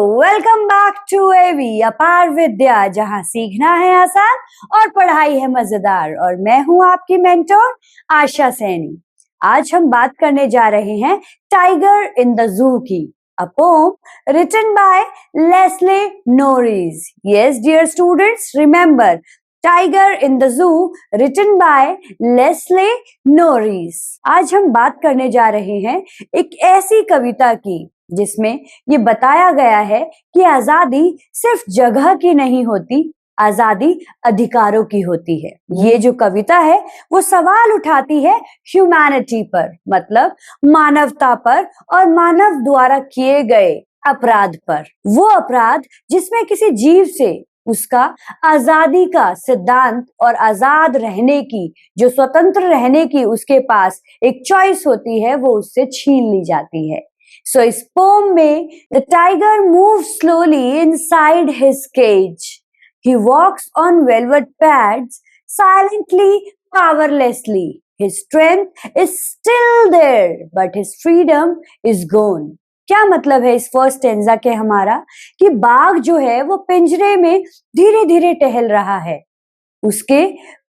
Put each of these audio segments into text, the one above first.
Welcome back to एवी अपार विद्या, जहां सीखना है आसान और पढ़ाई है मजेदार। और मैं हूं आपकी मेंटोर आशा सैनी। आज हम बात करने जा रहे हैं टाइगर इन द जू की, a poem written by Leslie Norris. Yes dear students, remember tiger in the zoo written by Leslie Norris. आज हम बात करने जा रहे हैं एक ऐसी कविता की जिसमें ये बताया गया है कि आजादी सिर्फ जगह की नहीं होती, आजादी अधिकारों की होती है। ये जो कविता है वो सवाल उठाती है ह्यूमैनिटी पर, मतलब मानवता पर और मानव द्वारा किए गए अपराध पर। वो अपराध जिसमें किसी जीव से उसका आजादी का सिद्धांत और आजाद रहने की, जो स्वतंत्र रहने की उसके पास एक चॉइस होती है, वो उससे छीन ली जाती है। So इस पोम में the tiger moves slowly inside his cage. He walks on velvet pads, silently, powerlessly. His strength is still there, but his freedom is gone. क्या मतलब है इस फर्स्ट स्टेंजा के हमारा, कि बाघ जो है वो पिंजरे में धीरे धीरे टहल रहा है, उसके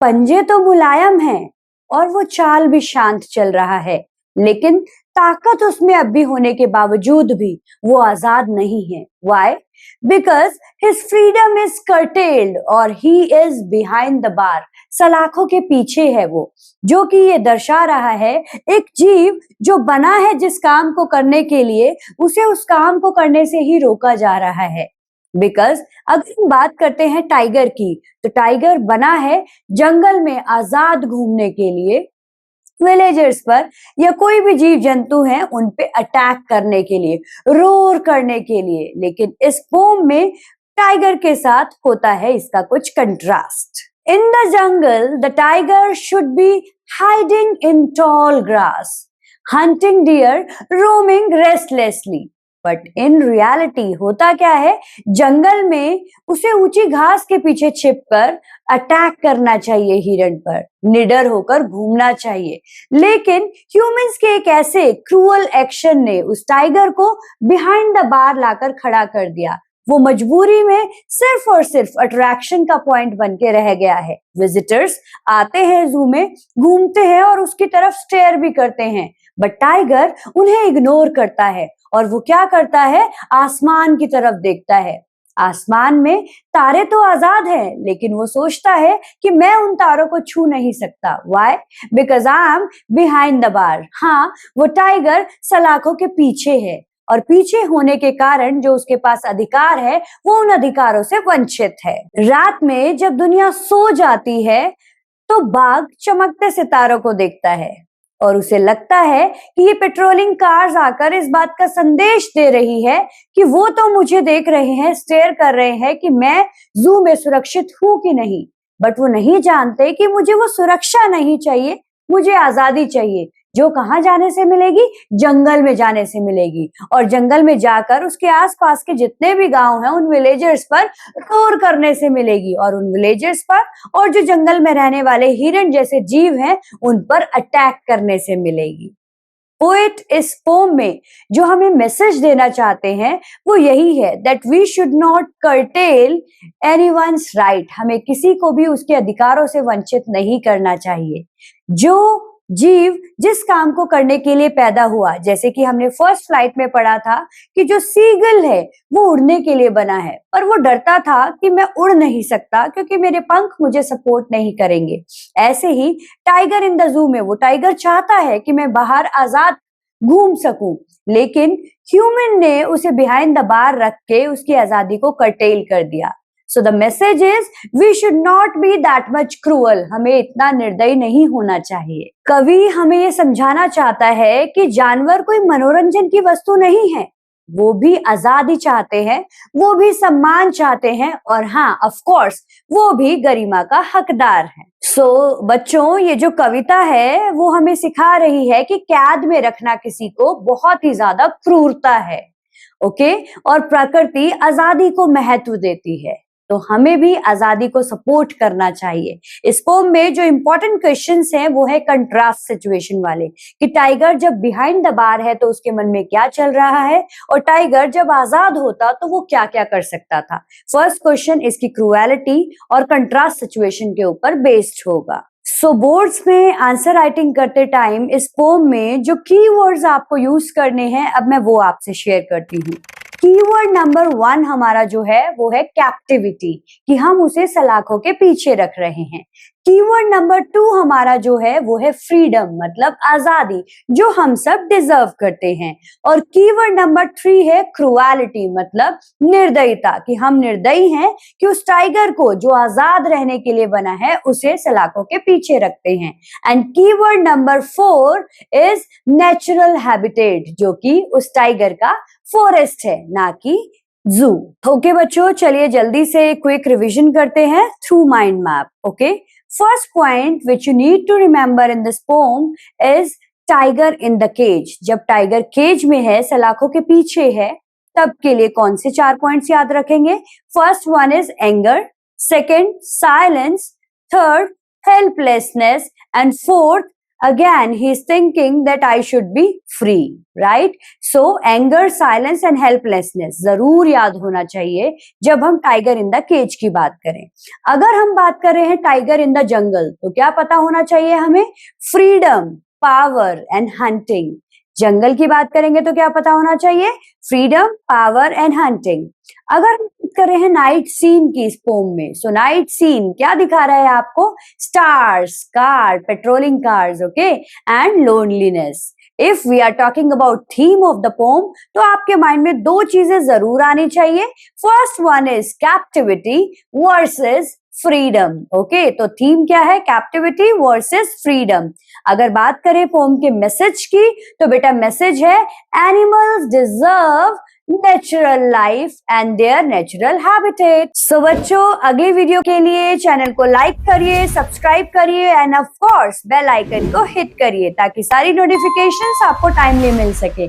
पंजे तो मुलायम हैं और वो चाल भी शांत चल रहा है, लेकिन ताकत उसमें अब भी होने के बावजूद भी वो आजाद नहीं है। Why? Because his freedom is curtailed और he is behind the bar. सलाखों के पीछे है वो, जो कि ये दर्शा रहा है एक जीव जो बना है जिस काम को करने के लिए, उसे उस काम को करने से ही रोका जा रहा है। बिकॉज अगर हम बात करते हैं टाइगर की, तो टाइगर बना है जंगल में आजाद घूमने के लिए, विलेजर्स पर या कोई भी जीव जंतु हैं उन पे अटैक करने के लिए, रोर करने के लिए। लेकिन इस पोम में टाइगर के साथ होता है इसका कुछ contrast. In the jungle the tiger should be hiding in tall grass, hunting deer, roaming restlessly. But in reality होता क्या है, जंगल में उसे ऊंची घास के पीछे छिपकर अटैक करना चाहिए, हिरण पर निडर होकर घूमना चाहिए। लेकिन ह्यूमंस के एक ऐसे क्रूअल एक्शन ने उस टाइगर को बिहाइंड द बार लाकर खड़ा कर दिया। वो मजबूरी में सिर्फ और सिर्फ अट्रैक्शन का पॉइंट बन के रह गया है। विजिटर्स आते हैं जू में, घूमते हैं और उसकी तरफ स्टेयर भी करते हैं, बट टाइगर उन्हें इग्नोर करता है और वो क्या करता है, आसमान की तरफ देखता है। आसमान में तारे तो आजाद हैं, लेकिन वो सोचता है कि मैं उन तारों को छू नहीं सकता। Why? Because I am behind the bar. हाँ, वो टाइगर सलाखों के पीछे है और पीछे होने के कारण जो उसके पास अधिकार है वो उन अधिकारों से वंचित है। रात में जब दुनिया सो जाती है तो बाघ चमकते सितारों को देखता है और उसे लगता है कि ये पेट्रोलिंग कार्स आकर इस बात का संदेश दे रही है कि वो तो मुझे देख रहे हैं, स्टेयर कर रहे हैं कि मैं जू में सुरक्षित हूं कि नहीं। बट वो नहीं जानते कि मुझे वो सुरक्षा नहीं चाहिए, मुझे आजादी चाहिए, जो कहाँ जाने से मिलेगी, जंगल में जाने से मिलेगी। और जंगल में जाकर उसके आसपास के जितने भी गांव हैं उन विलेजर्स पर रोर करने से मिलेगी, और उन विलेजर्स पर और जो जंगल में रहने वाले हिरण जैसे जीव हैं उन पर अटैक करने से मिलेगी। पोएट इस पोम में जो हमें मैसेज देना चाहते हैं वो यही है, that we should not curtail anyone's right. हमें किसी को भी उसके अधिकारों से वंचित नहीं करना चाहिए। जो जीव जिस काम को करने के लिए पैदा हुआ, जैसे कि हमने फर्स्ट फ्लाइट में पढ़ा था कि जो सीगल है वो उड़ने के लिए बना है, पर वो डरता था कि मैं उड़ नहीं सकता क्योंकि मेरे पंख मुझे सपोर्ट नहीं करेंगे। ऐसे ही टाइगर इन द जू में वो टाइगर चाहता है कि मैं बाहर आजाद घूम सकूं, लेकिन ह्यूमन ने उसे बिहाइंड द बार रख के उसकी आजादी को कर्टेल कर दिया। So the message is we should not be that much cruel. हमें इतना निर्दयी नहीं होना चाहिए। कवि हमें ये समझाना चाहता है कि जानवर कोई मनोरंजन की वस्तु नहीं है, वो भी आजादी चाहते हैं, वो भी सम्मान चाहते हैं, और हाँ ऑफ कोर्स वो भी गरिमा का हकदार है। बच्चों, ये जो कविता है वो हमें सिखा रही है कि कैद में रखना किसी को बहुत ही ज्यादा क्रूरता है। ओके, और प्रकृति आजादी को महत्व देती है। तो हमें भी आजादी को सपोर्ट करना चाहिए। इस पोम में जो इंपॉर्टेंट क्वेश्चंस हैं वो है कंट्रास्ट सिचुएशन वाले, कि टाइगर जब बिहाइंड द बार है तो उसके मन में क्या चल रहा है, और टाइगर जब आजाद होता तो वो क्या क्या कर सकता था। फर्स्ट क्वेश्चन इसकी क्रूएलिटी और कंट्रास्ट सिचुएशन के ऊपर बेस्ड होगा। सो बोर्ड्स में आंसर राइटिंग करते टाइम इस पोम में जो कीवर्ड्स आपको यूज करने हैं अब मैं वो आपसे शेयर करती हूँ। कीवर्ड नंबर 1 हमारा जो है वो है कैप्टिविटी, कि हम उसे सलाखों के पीछे रख रहे हैं। कीवर्ड नंबर 2 हमारा जो है वो है फ्रीडम, मतलब आजादी, जो हम सब डिजर्व करते हैं। और कीवर्ड नंबर 3 है क्रूएलिटी, मतलब निर्दयता, कि हम निर्दयी हैं कि उस टाइगर को जो आजाद रहने के लिए बना है उसे सलाखों के पीछे रखते हैं। And keyword number 4 is natural habitat, जो कि उस टाइगर का फॉरेस्ट है, ना कि जू। ओके बच्चों, चलिए जल्दी से क्विक रिवीजन करते हैं through mind map. Okay, first point which you need to remember in this poem is tiger in the cage. जब टाइगर केज में है, सलाखों के पीछे है, तब के लिए कौन से 4 पॉइंट्स याद रखेंगे? First one is anger, second silence, third helplessness, and fourth, again he is thinking that I should be free, right? So anger, silence and helplessness जरूर याद होना चाहिए जब हम टाइगर इन द केज की बात करें। अगर हम बात कर रहे हैं टाइगर इन द जंगल, तो क्या पता होना चाहिए हमें? Freedom, power and hunting. जंगल की बात करेंगे तो क्या पता होना चाहिए? Freedom, power and hunting. अगर हम बात कर रहे हैं नाइट सीन की इस पोम में, सो नाइट सीन क्या दिखा रहा है आपको? Stars, car, patrolling cars, okay, and loneliness. If we are talking about theme of the poem, तो आपके माइंड में 2 चीजें जरूर आनी चाहिए। First one is captivity versus freedom. Okay, तो थीम क्या है? Captivity versus freedom. अगर बात करें पोम के मैसेज की, तो बेटा मैसेज है animals deserve natural life and their natural habitat. So बच्चों, अगले वीडियो के लिए चैनल को लाइक करिए, सब्सक्राइब करिए and of course bell icon को हिट करिए, ताकि सारी नोटिफिकेशंस आपको टाइमली मिल सके।